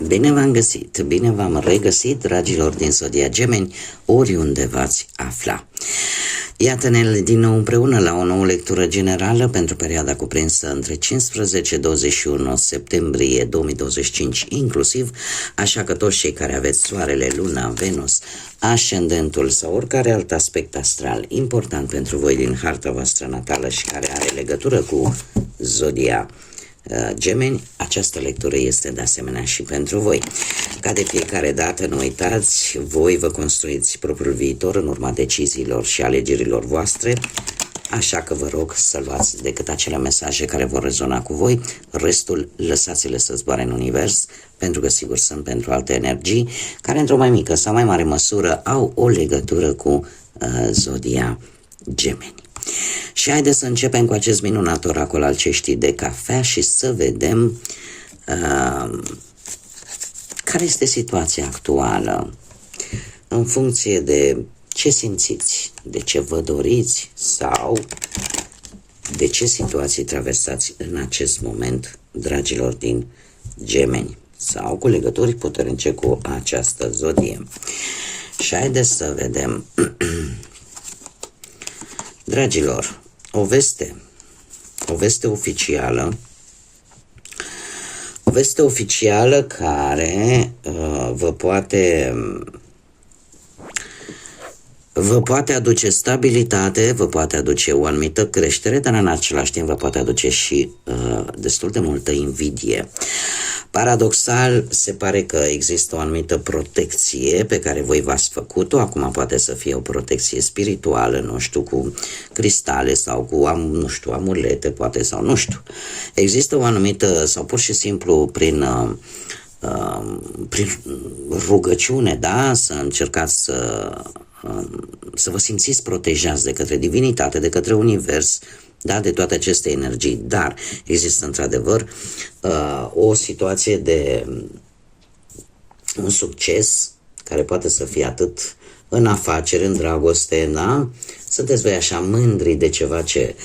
Bine v-am găsit, bine v-am regăsit, dragilor din Zodia Gemeni, oriunde v-ați afla. Iată-ne din nou împreună la o nouă lectură generală pentru perioada cuprinsă între 15-21 septembrie 2025 inclusiv, așa că toți cei care aveți Soarele, Luna, Venus, Ascendentul sau oricare alt aspect astral important pentru voi din harta voastră natală și care are legătură cu Zodia Gemeni, această lectură este de asemenea și pentru voi. Ca de fiecare dată, nu uitați, voi vă construiți propriul viitor în urma deciziilor și alegerilor voastre, așa că vă rog să luați decât acele mesaje care vor rezona cu voi, restul lăsați-le să zboare în univers, pentru că sigur sunt pentru alte energii care într-o mai mică sau mai mare măsură au o legătură cu Zodia Gemeni. Și haideți să începem cu acest minunat oracol al ceștii de cafea și să vedem care este situația actuală în funcție de ce simțiți, de ce vă doriți sau de ce situații traversați în acest moment, dragilor din Gemeni, sau cu legături puternice cu această zodie. Și haideți să vedem. Dragilor, o veste oficială care vă poate aduce stabilitate, vă poate aduce o anumită creștere, dar în același timp vă poate aduce și destul de multă invidie. Paradoxal, se pare că există o anumită protecție pe care voi v-ați făcut-o, acum poate să fie o protecție spirituală, nu știu, cu cristale sau cu, amulete, poate, sau nu știu. Există o anumită, sau pur și simplu prin rugăciune, da, să încercați să vă simțiți protejați de către divinitate, de către univers, da, de toate aceste energii, dar există într-adevăr o situație de un succes care poate să fie atât în afaceri, în dragoste, da? Sunteți voi așa mândri de ceva ce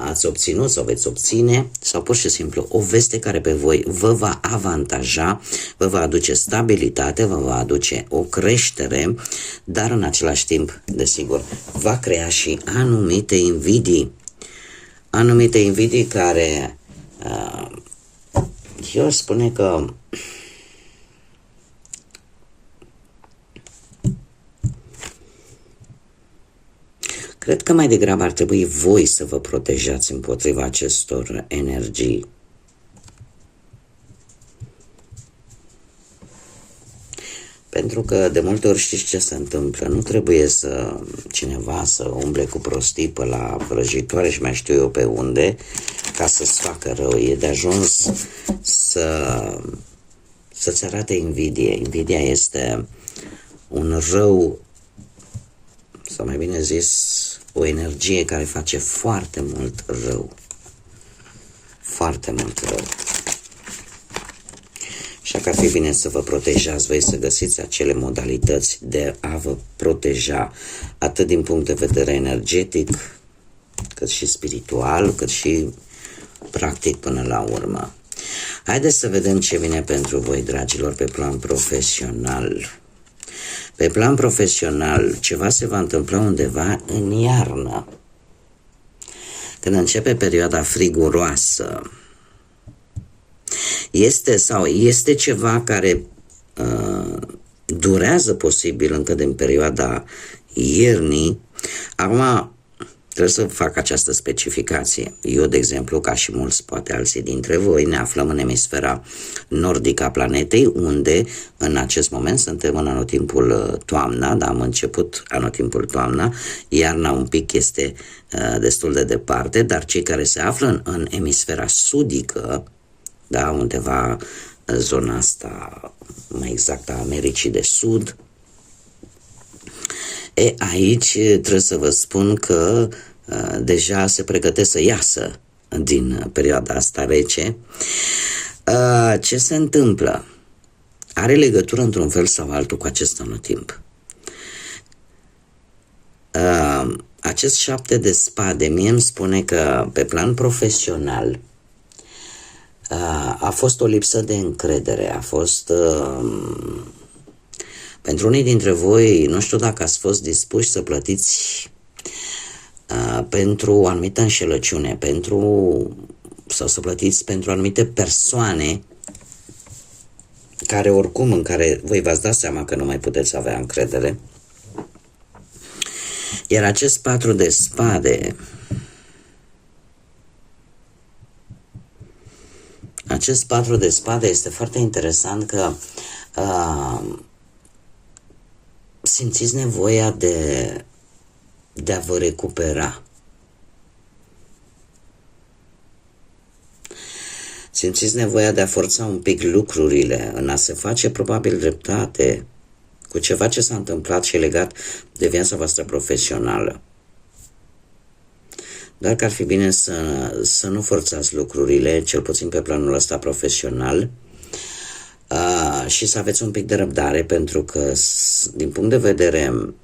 ați obținut sau veți obține, sau pur și simplu o veste care pe voi vă va avantaja, vă va aduce stabilitate, vă va aduce o creștere, dar în același timp, desigur, va crea și anumite invidii care eu aș spune că cred că mai degrabă ar trebui voi să vă protejați împotriva acestor energii. Pentru că de multe ori știți ce se întâmplă, nu trebuie cineva să umble cu prostii pe la vrăjitoare și mai știu eu pe unde, ca să-ți facă rău. E de ajuns să-ți arate invidie. Invidia este un rău, sau mai bine zis, o energie care face foarte mult rău. Foarte mult rău. Așa că ar fi bine să vă protejați, voi să găsiți acele modalități de a vă proteja, atât din punct de vedere energetic, cât și spiritual, cât și practic până la urmă. Haideți să vedem ce vine pentru voi, dragilor, pe plan profesional. Pe plan profesional, ceva se va întâmpla undeva în iarnă, când începe perioada friguroasă. Este ceva care durează posibil încă din perioada iernii. Acum trebuie să fac această specificație. Eu, de exemplu, ca și mulți, poate alții dintre voi, ne aflăm în emisfera nordică a planetei, unde în acest moment suntem în anotimpul toamna, da, am început anotimpul toamna, iarna un pic este destul de departe, dar cei care se află în emisfera sudică, da, undeva în zona asta, mai exact a Americii de Sud, aici trebuie să vă spun că deja se pregătesc să iasă din perioada asta rece. Ce se întâmplă? Are legătură într-un fel sau altul cu acest anotimp. Acest 7 de spade mie îmi spune că pe plan profesional A fost o lipsă de încredere, a fost... Pentru unii dintre voi, nu știu dacă ați fost dispuși să plătiți pentru o anumită înșelăciune, sau să plătiți pentru anumite persoane care oricum, în care voi v-ați dat seama că nu mai puteți avea încredere. Iar acest 4 de spade, este foarte interesant că simțiți nevoia de a vă recupera. Simțiți nevoia de a forța un pic lucrurile, în a se face probabil dreptate cu ceva ce s-a întâmplat și legat de viața voastră profesională. Dar că ar fi bine să nu forțați lucrurile, cel puțin pe planul ăsta profesional, și să aveți un pic de răbdare, pentru că, din punct de vedere,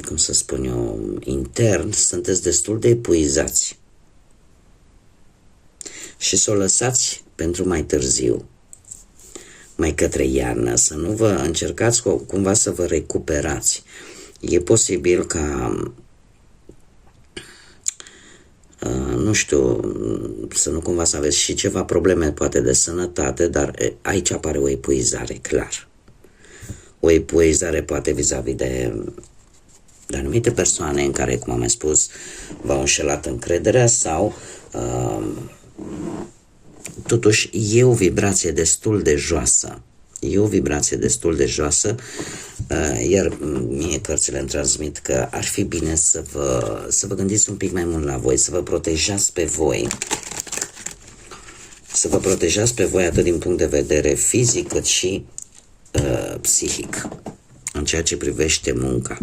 cum să spun eu, intern, sunteți destul de epuizați. Și să o lăsați pentru mai târziu, mai către iarnă, să nu vă încercați cumva să vă recuperați. E posibil ca, nu știu, să nu cumva să aveți și ceva probleme poate de sănătate, dar aici apare o epuizare, clar. O epuizare poate vis-a-vis de anumite persoane în care, cum am mai spus, v-au înșelat încrederea sau totuși e o vibrație destul de joasă. Iar mie cărțile îmi transmit că ar fi bine să vă gândiți un pic mai mult la voi, să vă protejați pe voi. Să vă protejați pe voi atât din punct de vedere fizic cât și psihic, în ceea ce privește munca.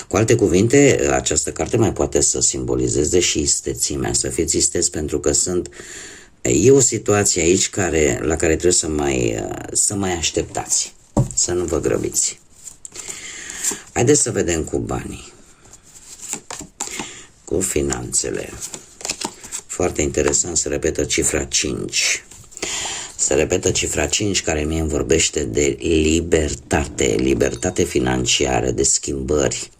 Cu alte cuvinte, această carte mai poate să simbolizeze și istețimea, să fiți isteți, pentru că e o situație aici la care trebuie să mai așteptați, să nu vă grăbiți. Haideți să vedem cu banii, cu finanțele. Foarte interesant, se repetă cifra 5. Se repetă cifra 5, care mie îmi vorbește de libertate financiară, de schimbări.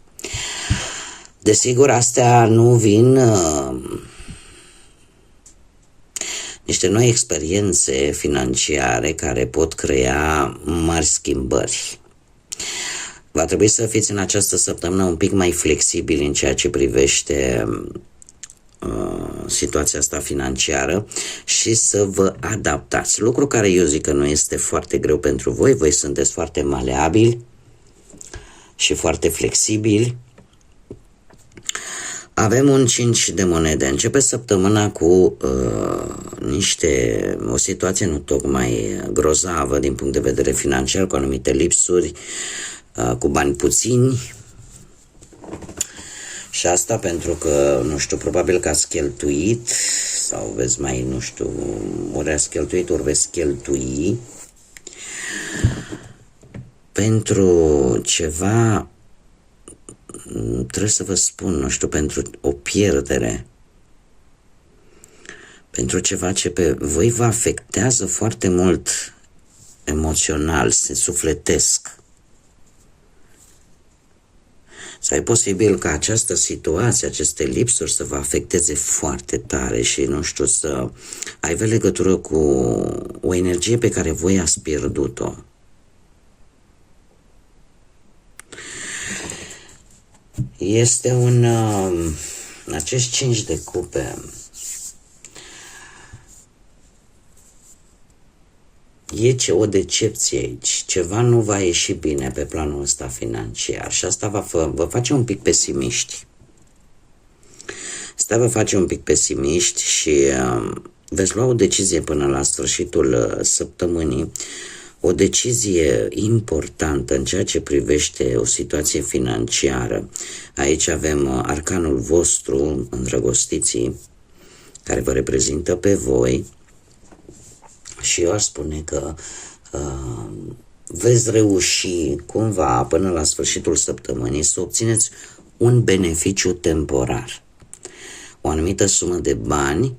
Desigur, astea nu vin niște noi experiențe financiare care pot crea mari schimbări. Va trebui să fiți în această săptămână un pic mai flexibili în ceea ce privește situația asta financiară și să vă adaptați. Lucru care eu zic că nu este foarte greu pentru voi. Voi sunteți foarte maleabili și foarte flexibili. Avem un 5 de monede. Începe săptămâna cu o situație nu tocmai grozavă din punct de vedere financiar, cu anumite lipsuri, cu bani puțini. Și asta pentru că, nu știu, probabil că ați cheltuit sau veți mai, nu știu, ori ați cheltuit, ori veți cheltui pentru ceva, trebuie să vă spun, nu știu, pentru o pierdere, pentru ceva ce pe voi vă afectează foarte mult emoțional, se sufletesc. Sau e posibil ca această situație, aceste lipsuri să vă afecteze foarte tare și, nu știu, să aibă legătură cu o energie pe care voi ați pierdut-o. Este acest 5 de cupe e o decepție aici, ceva nu va ieși bine pe planul ăsta financiar și asta vă face un pic pesimiști. Asta vă face un pic pesimiști și veți lua o decizie până la sfârșitul săptămânii, o decizie importantă în ceea ce privește o situație financiară. Aici avem arcanul vostru, îndrăgostiții, care vă reprezintă pe voi. Și eu aș spune că veți reuși cumva până la sfârșitul săptămânii să obțineți un beneficiu temporar. o anumită sumă de bani,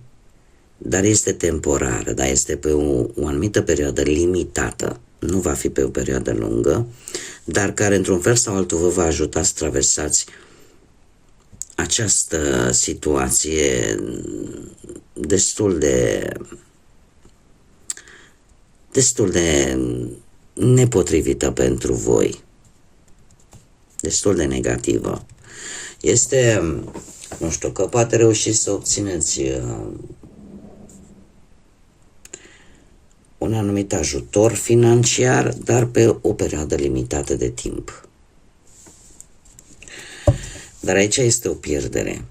dar este temporară, dar este pe o anumită perioadă limitată, nu va fi pe o perioadă lungă, dar care într-un fel sau altul vă va ajuta să traversați această situație destul de nepotrivită pentru voi, destul de negativă. Este, nu știu, că poate reuși să obțineți un anumit ajutor financiar, dar pe o perioadă limitată de timp. Dar aici este o pierdere.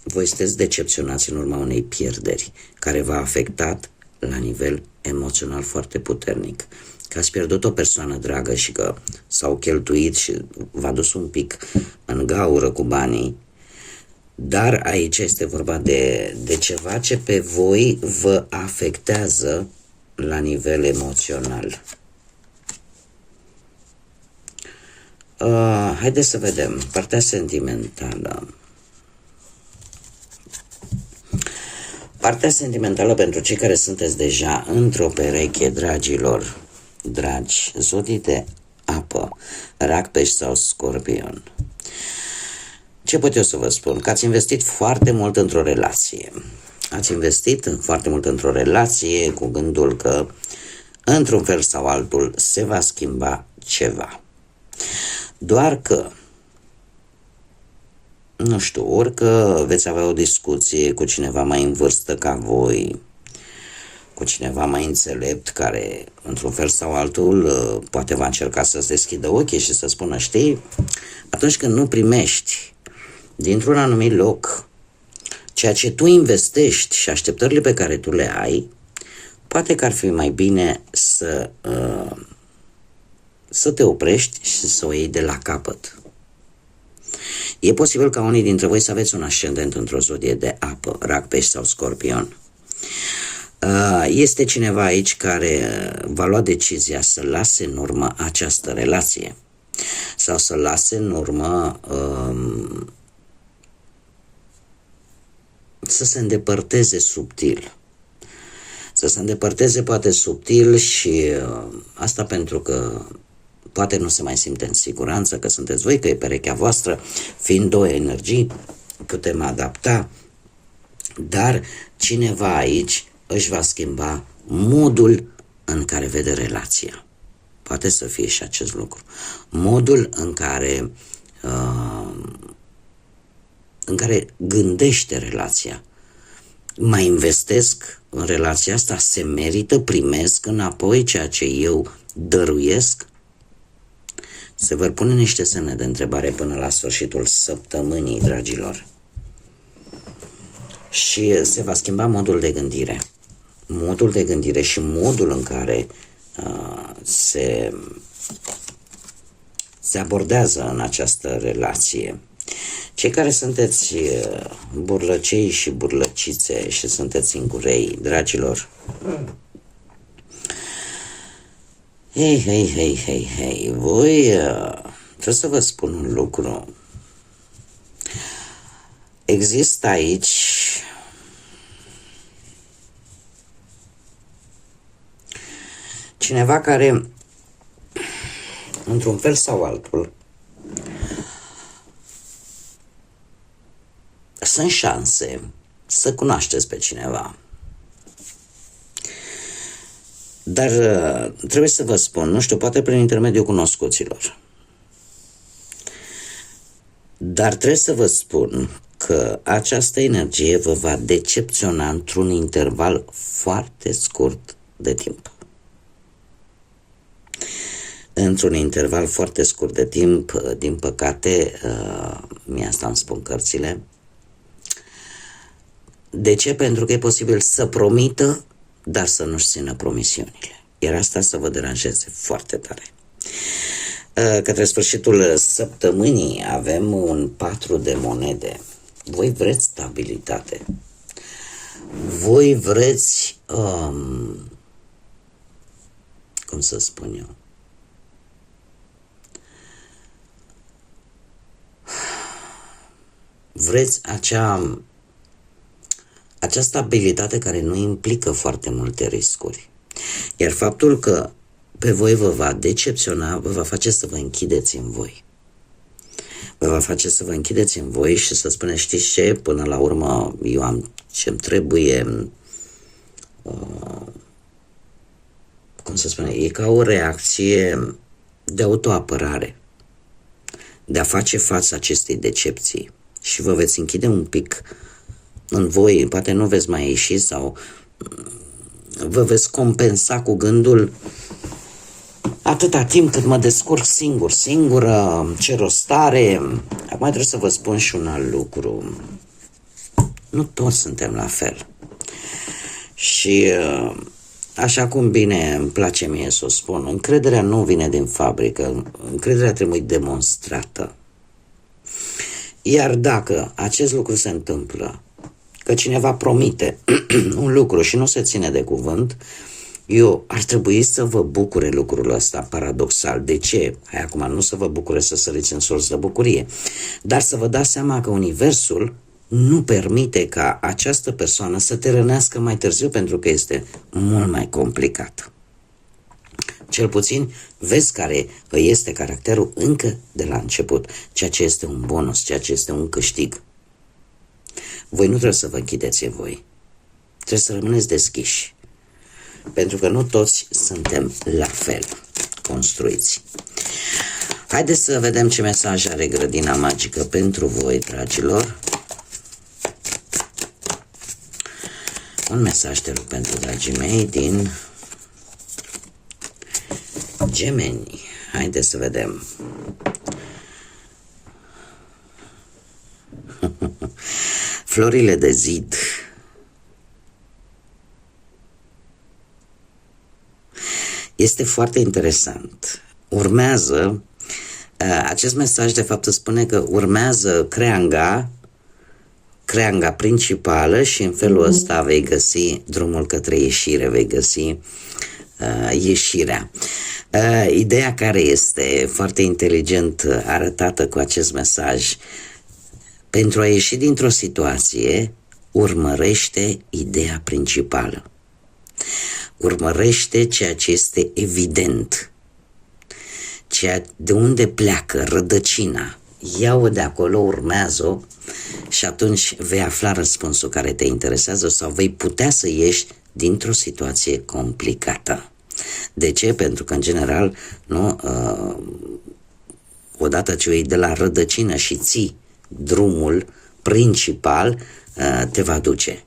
Voi sunteți decepționați în urma unei pierderi care v-a afectat la nivel emoțional foarte puternic. Că ați pierdut o persoană dragă și că s-au cheltuit și v-a dus un pic în gaură cu banii, dar aici este vorba de ceva ce pe voi vă afectează la nivel emoțional. Haideți să vedem partea sentimentală. Partea sentimentală pentru cei care sunteți deja într-o pereche, dragilor, dragi, zodii de apă, Rac, Pești sau Scorpion. Ce pot eu să vă spun? Că ați investit foarte mult într-o relație. Ați investit foarte mult într-o relație cu gândul că într-un fel sau altul se va schimba ceva. Doar că, nu știu, ori că veți avea o discuție cu cineva mai în vârstă ca voi, cu cineva mai înțelept care, într-un fel sau altul, poate va încerca să-ți deschidă ochii și să spună, știi, atunci când nu primești dintr-un anumit loc ceea ce tu investești și așteptările pe care tu le ai, poate că ar fi mai bine să te oprești și să o iei de la capăt. E posibil ca unii dintre voi să aveți un ascendent într-o zodie de apă, Rac, Pești sau Scorpion. Este cineva aici care va lua decizia să lase în urmă această relație sau să lase în urmă să se îndepărteze subtil. Să se îndepărteze poate subtil și asta pentru că poate nu se mai simte în siguranță că sunteți voi, că e perechea voastră, fiind două energii, putem adapta, dar cineva aici își va schimba modul în care vede relația. Poate să fie și acest lucru. Modul în care gândește relația. Mai investesc în relația asta? Se merită? Primesc înapoi ceea ce eu dăruiesc? Se vor pune niște semne de întrebare până la sfârșitul săptămânii, dragilor. Și se va schimba modul de gândire. Modul de gândire și modul în care se abordează în această relație. Cei care sunteți burlăcei și burlăcițe și sunteți singurei, dragilor, hei, voi trebuie să vă spun un lucru. Există aici cineva care, într-un fel sau altul, sunt șanse să cunoașteți pe cineva. Dar trebuie să vă spun, nu știu, poate prin intermediul cunoscuților. Dar trebuie să vă spun că această energie vă va decepționa într-un interval foarte scurt de timp. Într-un interval foarte scurt de timp, din păcate, mie asta îmi spun cărțile. De ce? Pentru că e posibil să promită, dar să nu-și țină promisiunile. Iar asta să vă deranjeze foarte tare. Către sfârșitul săptămânii avem un 4 de monede. Voi vreți stabilitate. Voi vreți, cum să spun eu, vreți acea această abilitate care nu implică foarte multe riscuri. Iar faptul că pe voi vă va decepționa, vă va face să vă închideți în voi. Vă va face să vă închideți în voi și să spuneți, știți ce, până la urmă eu am ce-mi trebuie, cum să spune, e ca o reacție de autoapărare, de a face față acestei decepții și vă veți închide un pic în voi, poate nu veți mai ieși sau vă veți compensa cu gândul atâta timp cât mă descurc singură, ce rost are. Acum trebuie să vă spun și un alt lucru. Nu toți suntem la fel. Și așa cum bine îmi place mie să o spun, încrederea nu vine din fabrică, încrederea trebuie demonstrată. Iar dacă acest lucru se întâmplă, că cineva promite un lucru și nu se ține de cuvânt, eu ar trebui să vă bucure lucrul ăsta paradoxal. De ce? Hai acum, nu să vă bucure să săriți în sos de bucurie, dar să vă dați seama că universul nu permite ca această persoană să te rănească mai târziu pentru că este mult mai complicat. Cel puțin vezi care este caracterul încă de la început, ceea ce este un bonus, ceea ce este un câștig. Voi nu trebuie să vă închideți în voi, trebuie să rămâneți deschiși, pentru că nu toți suntem la fel construiți. Haideți să vedem ce mesaj are grădina magică pentru voi, dragilor. Un mesaj te rog pentru dragii mei din Gemeni. Haideți să vedem. Florile de zid. Este foarte interesant. Urmează, acest mesaj de fapt spune că urmează creanga principală și în felul ăsta vei găsi drumul către ieșire, vei găsi ieșirea. Ideea care este foarte inteligent arătată cu acest mesaj, pentru a ieși dintr-o situație, urmărește ideea principală. Urmărește ceea ce este evident, ceea de unde pleacă rădăcina. Ia-o de acolo, urmează-o și atunci vei afla răspunsul care te interesează sau vei putea să ieși dintr-o situație complicată. De ce? Pentru că, în general, nu, odată ce o iei de la rădăcină și ții drumul principal, te va duce.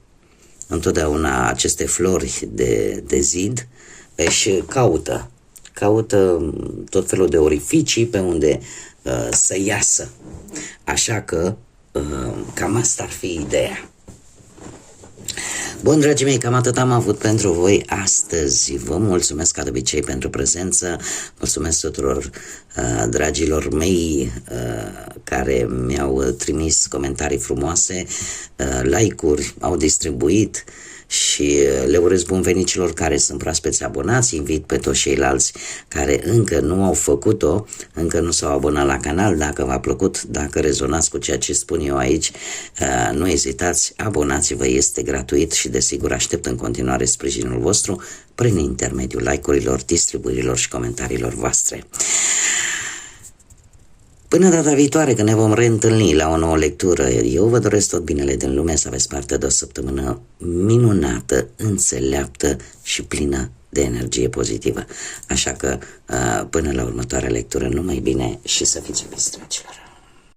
Întotdeauna aceste flori de zid își caută tot felul de orificii pe unde să iasă. Așa că cam asta ar fi ideea. Bun, dragii mei, cam atât am avut pentru voi astăzi. Vă mulțumesc ca de obicei pentru prezență. Mulțumesc tuturor dragilor mei care mi-au trimis comentarii frumoase, like-uri, au distribuit și le urez bun venit celor care sunt proaspeți abonați. Invit pe toți ceilalți care încă nu au făcut-o, încă nu s-au abonat la canal. Dacă v-a plăcut, dacă rezonați cu ceea ce spun eu aici, nu ezitați, abonați-vă, este gratuit și desigur aștept în continuare sprijinul vostru prin intermediul like-urilor, distribuirilor și comentariilor voastre. Până data viitoare, când ne vom reîntâlni la o nouă lectură, eu vă doresc tot binele din lume, să aveți parte de o săptămână minunată, înțeleaptă și plină de energie pozitivă. Așa că, până la următoarea lectură, numai bine și să fiți iubiți, dragilor!